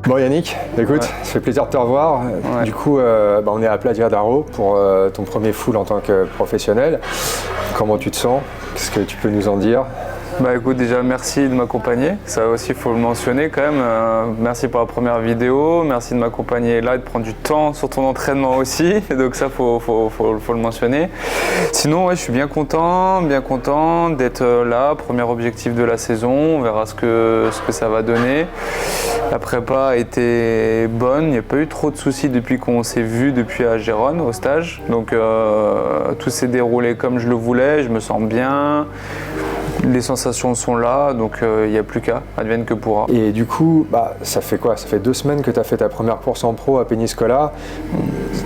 Bon Yannick, écoute, ça fait plaisir de te revoir. Ouais. Du coup, on est à Playa d'Aro pour ton premier full en tant que professionnel. Comment tu te sens? Qu'est-ce que tu peux nous en dire? Bah écoute, déjà merci de m'accompagner, ça aussi il faut le mentionner quand même. Merci pour la première vidéo, merci de m'accompagner là et de prendre du temps sur ton entraînement aussi, donc ça faut le mentionner. Sinon ouais, je suis bien content d'être là, premier objectif de la saison, on verra ce que ça va donner. La prépa a été bonne, il n'y a pas eu trop de soucis depuis qu'on s'est vu depuis à Gérone au stage, donc tout s'est déroulé comme je le voulais, je me sens bien. Les sensations sont là, donc il n'y a plus qu'à, advienne que pourra. Et du coup, ça fait quoi? Ça fait 2 semaines que tu as fait ta première course en pro à Peñíscola.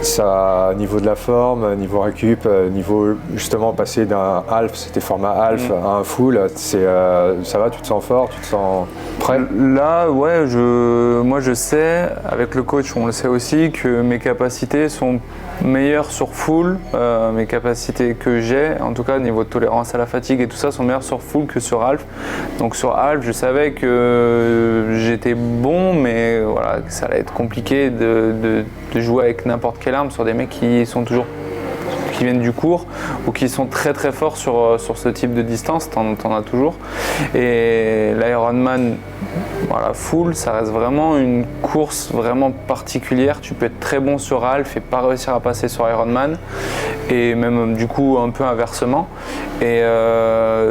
Ça, niveau de la forme, niveau récup, niveau justement passer d'un half, c'était format half, à un full, ça va, tu te sens fort, tu te sens prêt? Là, ouais, moi je sais, avec le coach on le sait aussi, que mes capacités sont meilleures sur full, mes capacités que j'ai, en tout cas niveau de tolérance à la fatigue et tout ça, sont meilleures sur full que sur half. Donc sur half, je savais que j'étais bon, mais voilà, que ça allait être compliqué de jouer avec n'importe quelle arme sur des mecs qui viennent du cours ou qui sont très très forts sur ce type de distance, t'en as toujours. Et l'Ironman, voilà, full, ça reste vraiment une course vraiment particulière. Tu peux être très bon sur half et pas réussir à passer sur Ironman, et même du coup un peu inversement. Et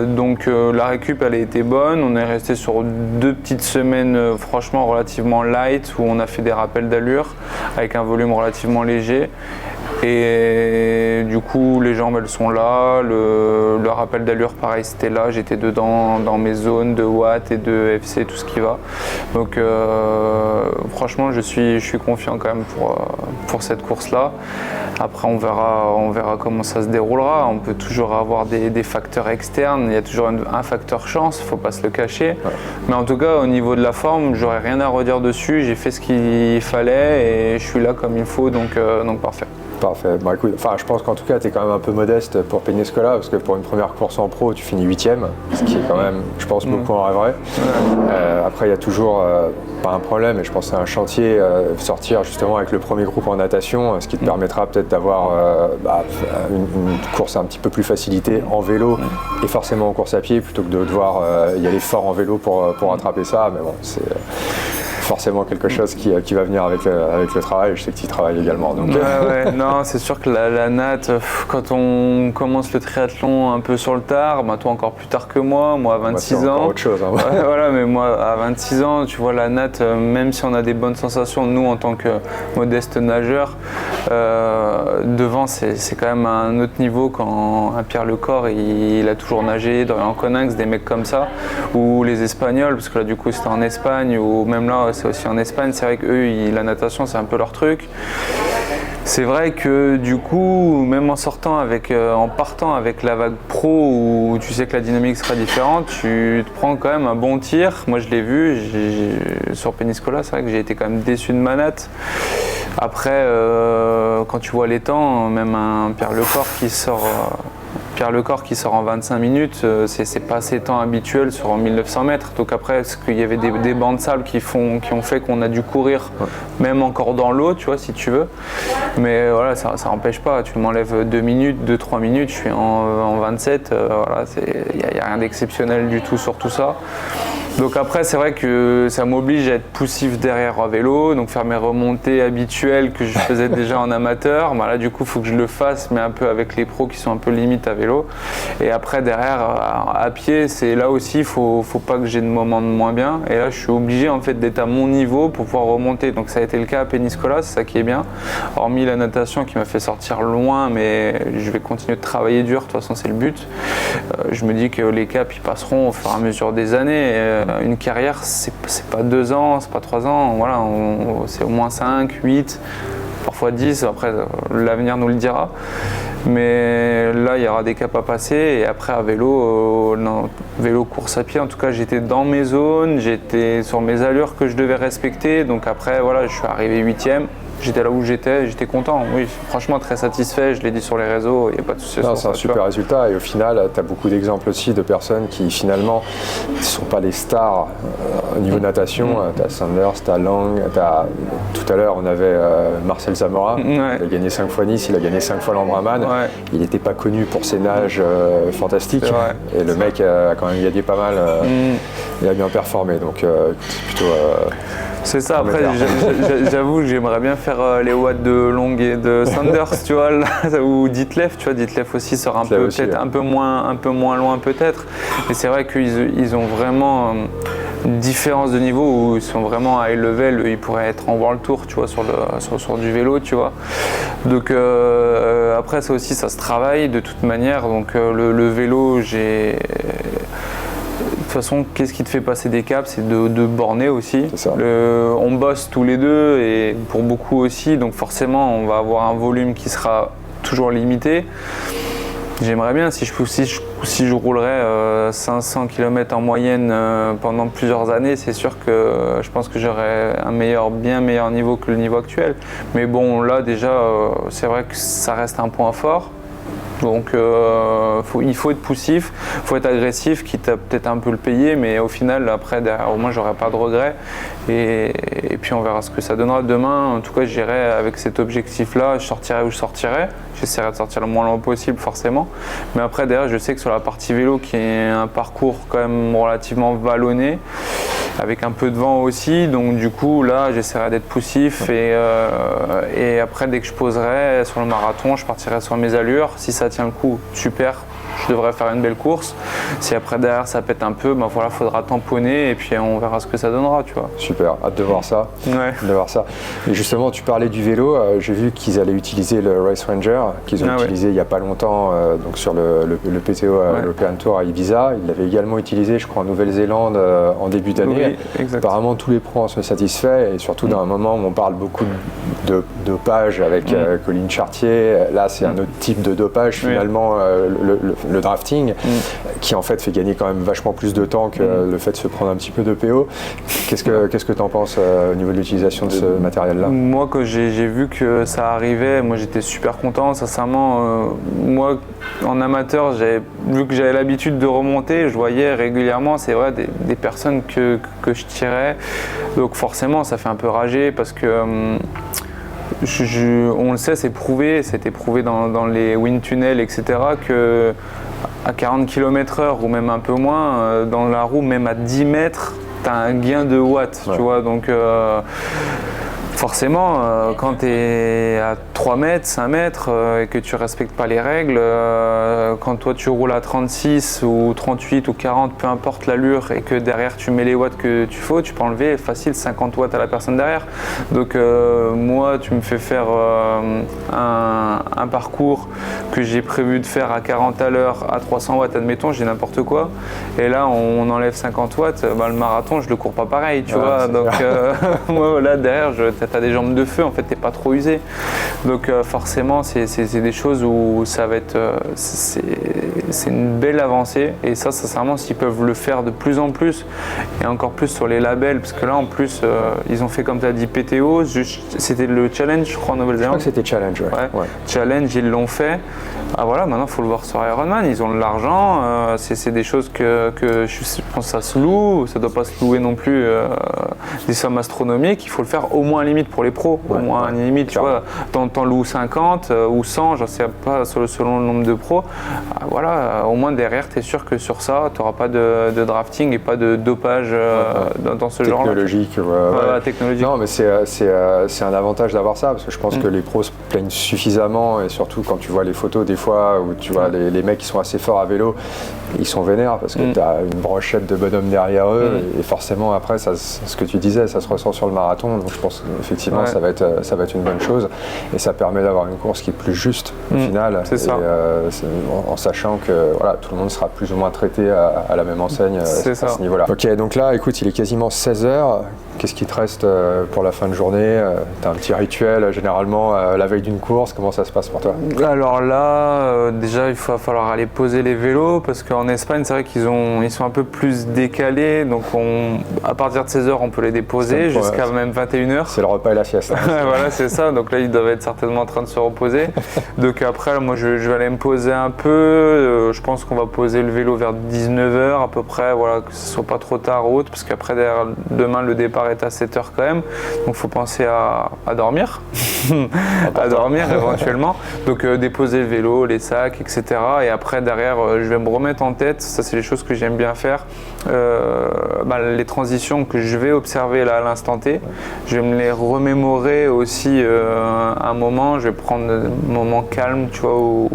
donc la récup elle a été bonne, on est resté sur 2 petites semaines franchement relativement light où on a fait des rappels d'allure avec un volume relativement léger. Et du coup les jambes elles sont là, le rappel d'allure pareil c'était là, j'étais dedans dans mes zones de watts et de FC, tout ce qui va. Donc franchement je suis confiant quand même pour cette course là. Après on verra comment ça se déroulera, on peut toujours avoir des facteurs externes, il y a toujours un facteur chance, il ne faut pas se le cacher. Ouais. Mais en tout cas au niveau de la forme, j'aurais rien à redire dessus, j'ai fait ce qu'il fallait et je suis là comme il faut, donc parfait. Parfait. Bon, écoute, je pense qu'en tout cas, tu es quand même un peu modeste pour Peñíscola, parce que pour une première course en pro, tu finis 8e, ce qui est quand même, je pense, beaucoup en rêverait. Après, il y a toujours, pas un problème, mais je pense que c'est un chantier, sortir justement avec le premier groupe en natation, ce qui te permettra peut-être d'avoir une course un petit peu plus facilitée en vélo et forcément en course à pied, plutôt que de devoir y aller fort en vélo pour rattraper ça. Mais bon, c'est forcément quelque chose qui va venir avec le travail. Je sais que tu y travailles également. Donc. Ouais, non, c'est sûr que la natte, quand on commence le triathlon un peu sur le tard, toi encore plus tard que moi à 26 ans. Autre chose, hein. Ouais, voilà, mais moi à 26 ans, tu vois la natte, même si on a des bonnes sensations, nous en tant que modeste nageur, devant c'est quand même un autre niveau quand un Pierre Lecor il a toujours nagé, Dorian Coninx, des mecs comme ça, ou les Espagnols, parce que là du coup c'était en Espagne, ou même là c'est aussi en Espagne, c'est vrai qu'eux, la natation, c'est un peu leur truc. C'est vrai que du coup, même en partant avec la vague pro, où tu sais que la dynamique sera différente, tu te prends quand même un bon tir. Moi, je l'ai vu sur Peñíscola, c'est vrai que j'ai été quand même déçu de ma natte. Après, quand tu vois les temps, même un Pierre Lecor qui sort en 25 minutes, c'est pas ses temps habituels sur 1900 mètres. Donc après, est-ce qu'il y avait des bancs de sable qui ont fait qu'on a dû courir, même encore dans l'eau, tu vois, si tu veux. Mais voilà, ça n'empêche pas. Tu m'enlèves 2 minutes, 2-3 minutes, je suis en 27. Voilà, il n'y a rien d'exceptionnel du tout sur tout ça. Donc après, c'est vrai que ça m'oblige à être poussif derrière à vélo, donc faire mes remontées habituelles que je faisais déjà en amateur. Là, du coup, il faut que je le fasse, mais un peu avec les pros qui sont un peu limite à vélo. Et après, derrière, à pied, c'est là aussi, il faut pas que j'ai de moments de moins bien. Et là, je suis obligé en fait d'être à mon niveau pour pouvoir remonter. Donc ça a été le cas à Peñíscola, c'est ça qui est bien. Hormis la natation qui m'a fait sortir loin, mais je vais continuer de travailler dur. De toute façon, c'est le but. Je me dis que les caps, ils passeront au fur et à mesure des années. Une carrière, c'est pas 2 ans, c'est pas 3 ans. Voilà, c'est au moins 5, 8. Parfois 10, après l'avenir nous le dira. Mais là, il y aura des caps à passer. Et après, à vélo, vélo course à pied, en tout cas, j'étais dans mes zones, j'étais sur mes allures que je devais respecter. Donc après, voilà, je suis arrivé 8e. j'étais là où j'étais content. Oui, franchement très satisfait, je l'ai dit sur les réseaux, il n'y a pas de souci. C'est un super résultat et au final, tu as beaucoup d'exemples aussi de personnes qui finalement ne sont pas des stars au niveau natation. Tu as Sanders, tu as Lang, tout à l'heure on avait Marcel Zamora, il a gagné 5 fois Nice, il a gagné 5 fois l'Ambraman. Il n'était pas connu pour ses nages fantastiques et le mec a quand même gagné pas mal, il a bien performé, donc c'est plutôt... C'est ça, après j'avoue que j'aimerais bien faire les watts de Long et de Sanders, tu vois, là, ou Ditlev, tu vois, Ditlev aussi sera peut-être un peu moins loin peut-être, mais c'est vrai qu'ils ont vraiment une différence de niveau où ils sont vraiment à high level, ils pourraient être en World Tour, tu vois, sur du vélo, tu vois. Donc après ça aussi, ça se travaille de toute manière, donc le vélo, de toute façon, qu'est-ce qui te fait passer des caps? C'est de borner aussi. On bosse tous les deux et pour beaucoup aussi, donc forcément on va avoir un volume qui sera toujours limité. J'aimerais bien, si je roulerais 500 km en moyenne pendant plusieurs années, c'est sûr que je pense que j'aurais un bien meilleur niveau que le niveau actuel. Mais bon, là déjà, c'est vrai que ça reste un point fort. Donc il faut être poussif, il faut être agressif, quitte à peut-être un peu le payer, mais au final, après, derrière, au moins, j'aurai pas de regrets. Et puis on verra ce que ça donnera demain. En tout cas, j'irai avec cet objectif-là, je sortirai où je sortirai. J'essaierai de sortir le moins loin possible, forcément. Mais après, derrière, je sais que sur la partie vélo, qui est un parcours quand même relativement vallonné, avec un peu de vent aussi, donc du coup là j'essaierai d'être poussif et après dès que je poserai sur le marathon, je partirai sur mes allures. Si ça tient le coup, super, je devrais faire une belle course. Si après derrière ça pète un peu, ben voilà, faudra tamponner et puis on verra ce que ça donnera, tu vois. Super, hâte de voir ça. Hâte de voir ça. Et justement, tu parlais du vélo, j'ai vu qu'ils allaient utiliser le Race Ranger, qu'ils ont utilisé il n'y a pas longtemps donc sur le PTO European Tour à Ibiza. Ils l'avaient également utilisé, je crois, en Nouvelle-Zélande en début d'année. Oui, apparemment, tous les pros en sont satisfaits et surtout dans un moment où on parle beaucoup de dopage avec Colin Chartier. Là, c'est un autre type de dopage finalement, le drafting, qui en fait fait gagner quand même vachement plus de temps que le fait de se prendre un petit peu de PO. Qu'est-ce que tu en penses au niveau de l'utilisation de ce matériel-là? Moi, quand j'ai vu que ça arrivait, moi j'étais super content, sincèrement. Moi, en amateur, vu que j'avais l'habitude de remonter, je voyais régulièrement, c'est vrai, des personnes que je tirais. Donc forcément, ça fait un peu rager parce que on le sait, c'était prouvé dans les wind tunnels, etc., que à 40 km/h ou même un peu moins, dans la roue, même à 10 mètres, tu as un gain de watts, tu vois, donc forcément, quand tu es à 3 mètres, 5 mètres et que tu respectes pas les règles, quand toi tu roules à 36 ou 38 ou 40, peu importe l'allure, et que derrière tu mets les watts que tu faut, tu peux enlever facile 50 watts à la personne derrière. Donc moi, tu me fais faire un parcours que j'ai prévu de faire à 40 à l'heure, à 300 watts, admettons, j'ai n'importe quoi, et là on enlève 50 watts, le marathon, je le cours pas pareil, tu vois. Donc moi là derrière, tu as des jambes de feu, en fait, tu n'es pas trop usé. Donc forcément, c'est des choses où ça va être, c'est une belle avancée. Et ça, sincèrement, s'ils peuvent le faire de plus en plus, et encore plus sur les labels, parce que là, en plus, ils ont fait, comme tu as dit, PTO, c'était le challenge, je crois, en Nouvelle-Zélande. Je crois que c'était challenge, ouais. Challenge, ils l'ont fait. Ah voilà, maintenant il faut le voir sur Ironman, ils ont de l'argent, c'est des choses que je pense que ça se loue, ça ne doit pas se louer non plus des sommes astronomiques, il faut le faire au moins limite pour les pros, au moins limite, tu vois, t'en loues 50 ou 100, je ne sais pas selon le nombre de pros, voilà, au moins derrière tu es sûr que sur ça tu n'auras pas de drafting et pas de dopage dans ce genre-là. Technologique, technologique. Non mais c'est un avantage d'avoir ça, parce que je pense que les pros se plaignent suffisamment, et surtout quand tu vois les photos des fois où tu vois les mecs qui sont assez forts à vélo, ils sont vénères parce que tu as une brochette de bonhommes derrière eux, et forcément après, ce que tu disais, ça se ressent sur le marathon, donc je pense qu'effectivement ça va être une bonne chose, et ça permet d'avoir une course qui est plus juste au final, en sachant que voilà, tout le monde sera plus ou moins traité à la même enseigne à ce niveau-là. Ok, donc là écoute, il est quasiment 16h, qu'est-ce qui te reste pour la fin de journée? Tu as un petit rituel généralement la veille d'une course, comment ça se passe pour toi? Alors là, déjà il va falloir aller poser les vélos, parce qu'en Espagne c'est vrai qu'ils sont un peu plus décalés, donc à partir de 16h on peut les déposer jusqu'à même 21h. C'est le repas et la sieste. Voilà, c'est ça. Donc là, ils doivent être certainement en train de se reposer. Donc après, moi, je vais aller me poser un peu. Je pense qu'on va poser le vélo vers 19h à peu près, voilà, que ce soit pas trop tard ou autre, parce qu'après, demain, le départ est à 7h quand même. Donc il faut penser à dormir, à dormir éventuellement. Donc déposer le vélo, les sacs, etc. Et après, derrière, je vais me remettre en tête, ça c'est les choses que j'aime bien faire, les transitions que je vais observer là à l'instant T. Je vais me les remémorer aussi un moment, je vais prendre un moment calme, tu vois,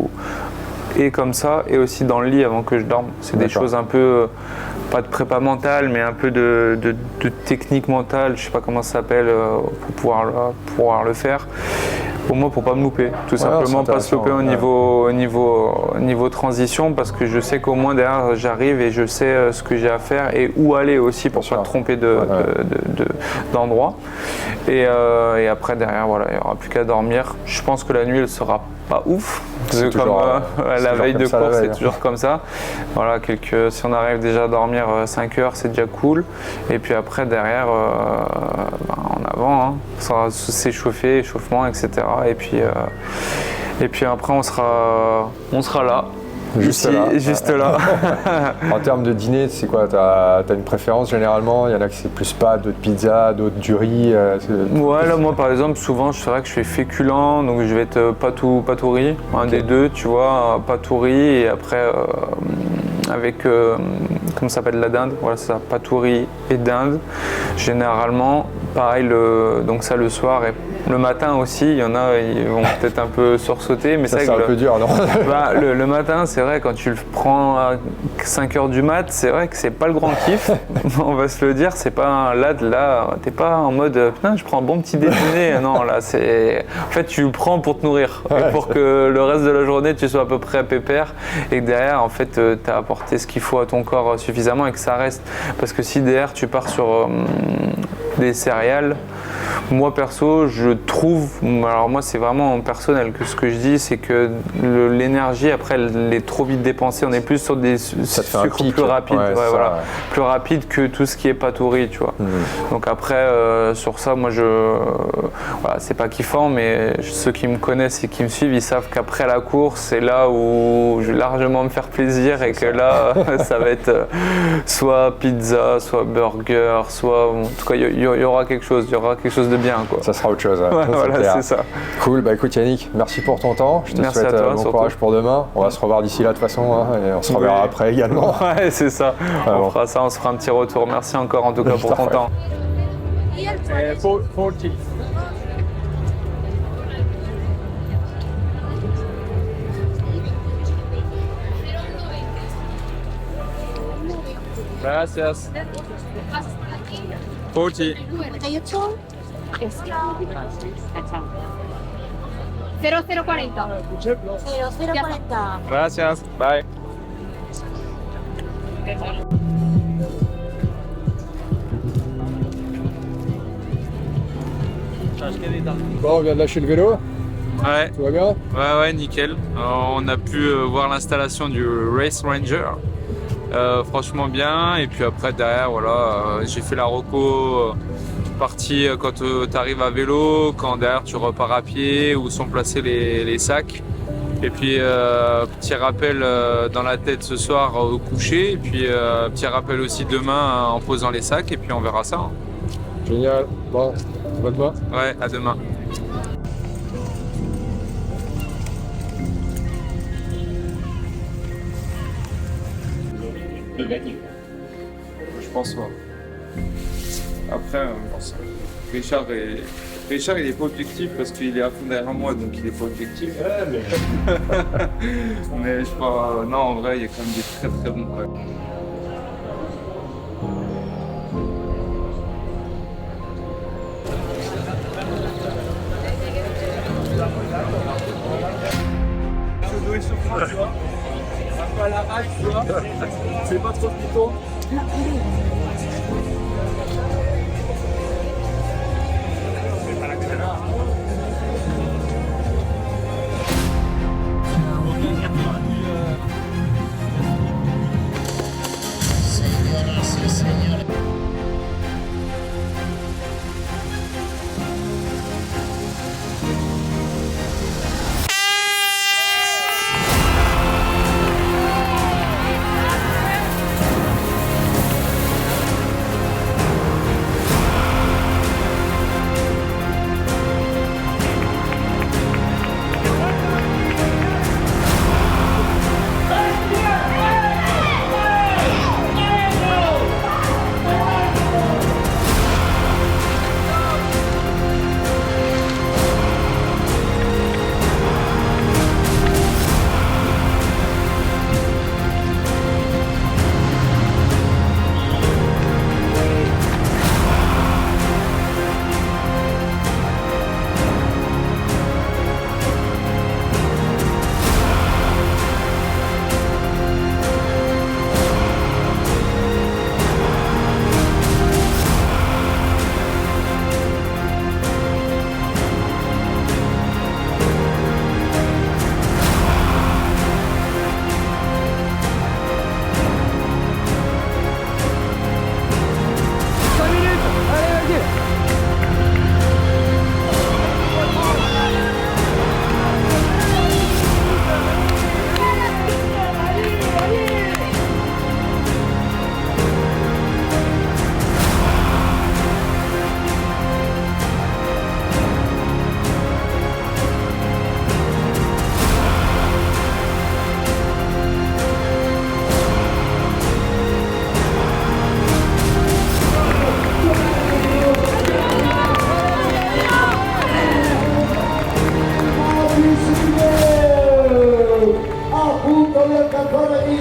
et comme ça, et aussi dans le lit avant que je dorme. C'est des choses un peu, pas de prépa mentale, mais un peu de technique mentale, je sais pas comment ça s'appelle, pour pouvoir le faire. Pour moi, pour pas me louper, tout simplement, pas se louper au niveau transition, parce que je sais qu'au moins derrière j'arrive et je sais ce que j'ai à faire et où aller aussi pour pas me tromper d'endroit. Et après derrière, voilà, il n'y aura plus qu'à dormir. Je pense que la nuit elle sera pas ouf, comme la veille de course, c'est toujours comme ça. Voilà, si on arrive déjà à dormir 5 heures, c'est déjà cool. Et puis après derrière, en avant, hein, ça va s'échauffer, échauffement, etc. Et puis après on sera là. Juste là. En termes de dîner, c'est quoi? T'as une préférence généralement? Il y en a qui c'est plus pâtes, d'autres pizzas, d'autres du riz. Ouais, là moi par exemple, souvent c'est vrai que je fais féculent, donc je vais être pâte ou riz, des deux, tu vois, pâte ou riz, et après avec comment ça s'appelle, la dinde, voilà, c'est ça, pâte ou riz et dinde. Généralement, pareil, donc ça le soir et le matin aussi, il y en a, ils vont peut-être un peu sursauter, mais c'est un peu dur, non? Le matin, c'est vrai, quand tu le prends à 5h du mat, c'est vrai que c'est pas le grand kiff, on va se le dire, c'est pas là, t'es pas en mode putain, je prends un bon petit déjeuner, non, là, c'est. En fait, tu le prends pour te nourrir, pour que le reste de la journée, tu sois à peu près pépère et que derrière, en fait, tu as apporté ce qu'il faut à ton corps suffisamment et que ça reste. Parce que si derrière, tu pars sur des céréales, moi perso, je trouve, alors moi c'est vraiment personnel que ce que je dis, c'est que l'énergie après elle est trop vite dépensée, on est plus sur des sucres plus rapides, plus rapides que tout ce qui est pâte ou riz, tu vois. Donc après sur ça, moi voilà, c'est pas kiffant, mais ceux qui me connaissent et qui me suivent, ils savent qu'après la course, c'est là où je vais largement me faire plaisir et que là ça va être soit pizza, soit burger, soit en tout cas il y aura quelque chose de bien, quoi. Ça sera autre chose. Ouais, voilà, c'est ça. Cool, bah écoute Yannick, merci pour ton temps. Je te souhaite bon courage pour demain. On va se revoir d'ici là de toute façon, hein, et on se reverra après également. Ouais, c'est ça. On fera ça, on se fera un petit retour. Merci encore en tout cas pour ton temps. 40. Gracias. 40. 0040. 0040. Gracias. Bye. Bon, on vient de lâcher le vélo. Ouais. Tout va bien? Ouais, nickel. On a pu voir l'installation du Race Ranger. Franchement bien. Et puis après, derrière, voilà, j'ai fait la reco partie quand tu arrives à vélo, quand derrière tu repars à pied, où sont placés les sacs. Et puis petit rappel dans la tête ce soir au coucher. Et puis petit rappel aussi demain en posant les sacs. Et puis on verra ça. Hein. Génial. Bon, à demain. Ouais, à demain. Je pense pas. Après, Richard, il est pas objectif parce qu'il est à fond derrière moi, donc il est pas objectif. Mais je crois, non, en vrai, il y a quand même des très très bons prêts. À la rage, tu vois. C'est pas trop plutôt.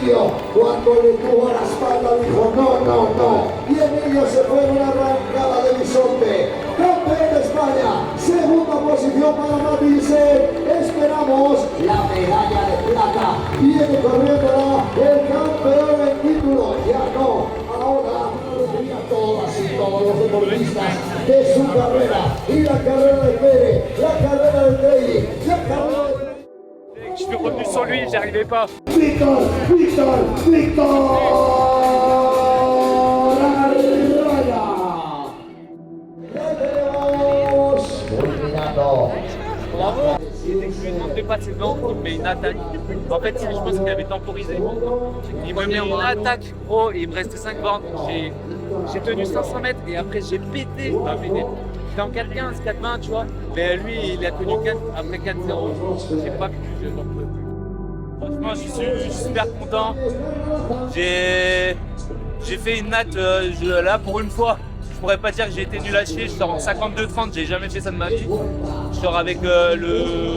Emilio, cuando le tuvo a la espalda dijo no, no, no. Y Emilio se fue en una arrancada de bisonte. Campeón de España, segunda posición para Matisse. Esperamos la medalla de plata. Viene corriendo el campeón en título. Ya no, ahora tenía todas y todos los deportistas de su carrera. Y la carrera de Pérez, la carrera de Trey, la carrera de... Je suis revenu sur lui, j'y arrivais pas. Víctor, Víctor, Víctor Arraya. Ya tenemos terminado. Je lui demande de passer devant, il me met une attaque. En fait, je pense qu'il avait temporisé. Il me met en attaque, gros, et il me reste 5 bornes. J'ai tenu 500 mètres et après j'ai pété. Enfin, pété. J'étais en 4-15, 4-20, tu vois. Mais lui, il a tenu 4, après 4-0. J'ai pas pu, je n'en peux plus. Franchement, je suis super content. J'ai fait une natte là pour une fois. Je pourrais pas dire que j'ai été nul à chier. Je sors en 52-30, j'ai jamais fait ça de ma vie. Je sors avec le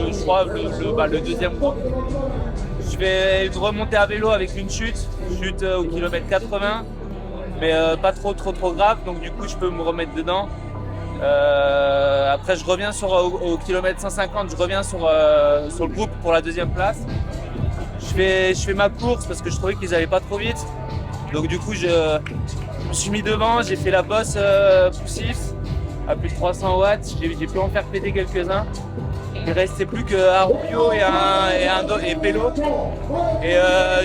deuxième groupe. Je fais une remontée à vélo avec une chute au kilomètre 80, mais pas trop grave, donc du coup je peux me remettre dedans. Après je reviens au kilomètre 150, je reviens sur le groupe pour la deuxième place. Je fais ma course parce que je trouvais qu'ils allaient pas trop vite. Donc du coup je me suis mis devant, j'ai fait la bosse poussif à plus de 300 watts, j'ai pu en faire péter quelques-uns. Il restait plus qu'un Rubio et Pélo. Et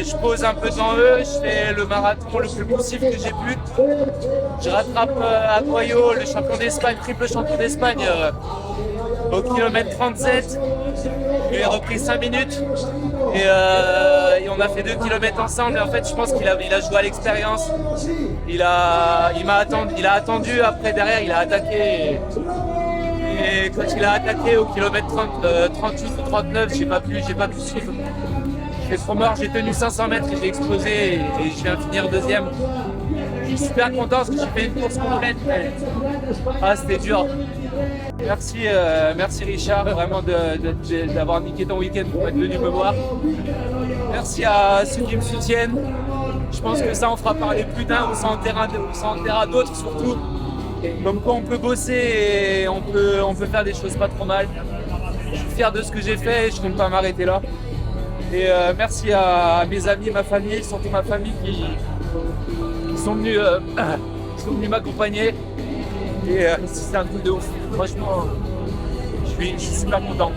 je pose un peu devant eux, je fais le marathon le plus poussif que j'ai pu. Je rattrape Aguayo, le champion d'Espagne, triple champion d'Espagne, au kilomètre 37. Il a repris 5 minutes et on a fait 2 km ensemble. Et en fait, je pense qu'il a joué à l'expérience. Il a attendu, après derrière, il a attaqué. Et quand il a attaqué au kilomètre 38 ou 39, j'ai pas pu suivre. J'ai trop mort, j'ai tenu 500 mètres et j'ai explosé et je viens finir deuxième. Je suis super content parce que j'ai fait une course complète. C'était dur. Merci Richard, vraiment d'avoir niqué ton week-end pour être venu me voir. Merci à ceux qui me soutiennent. Je pense que ça, on fera parler plus d'un, on s'en enterrera d'autres surtout. Comme quoi on peut bosser et on peut faire des choses pas trop mal. Je suis fier de ce que j'ai fait et je ne compte pas m'arrêter là. Et merci à mes amis, ma famille, surtout ma famille qui sont venus m'accompagner. Et c'est un truc de ouf. Franchement, je suis super content.